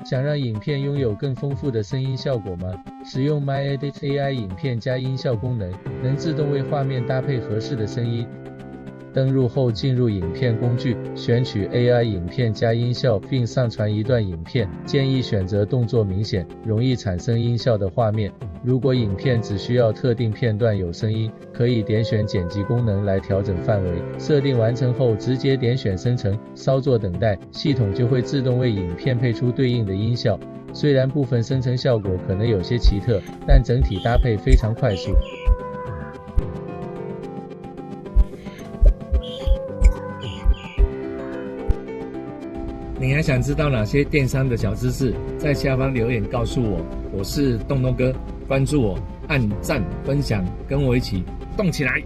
想让影片拥有更丰富的声音效果吗？使用 MyEdit AI 影片加音效功能，能自动为画面搭配合适的声音。登录后进入影片工具，选取 AI 影片加音效，并上传一段影片。建议选择动作明显、容易产生音效的画面。如果影片只需要特定片段有声音，可以点选剪辑功能来调整范围。设定完成后，直接点选生成，稍作等待，系统就会自动为影片配出对应的音效。虽然部分生成效果可能有些奇特，但整体搭配非常快速。你还想知道哪些电商的小知识？在下方留言告诉我。我是洞洞哥，关注我，按赞分享，跟我一起动起来！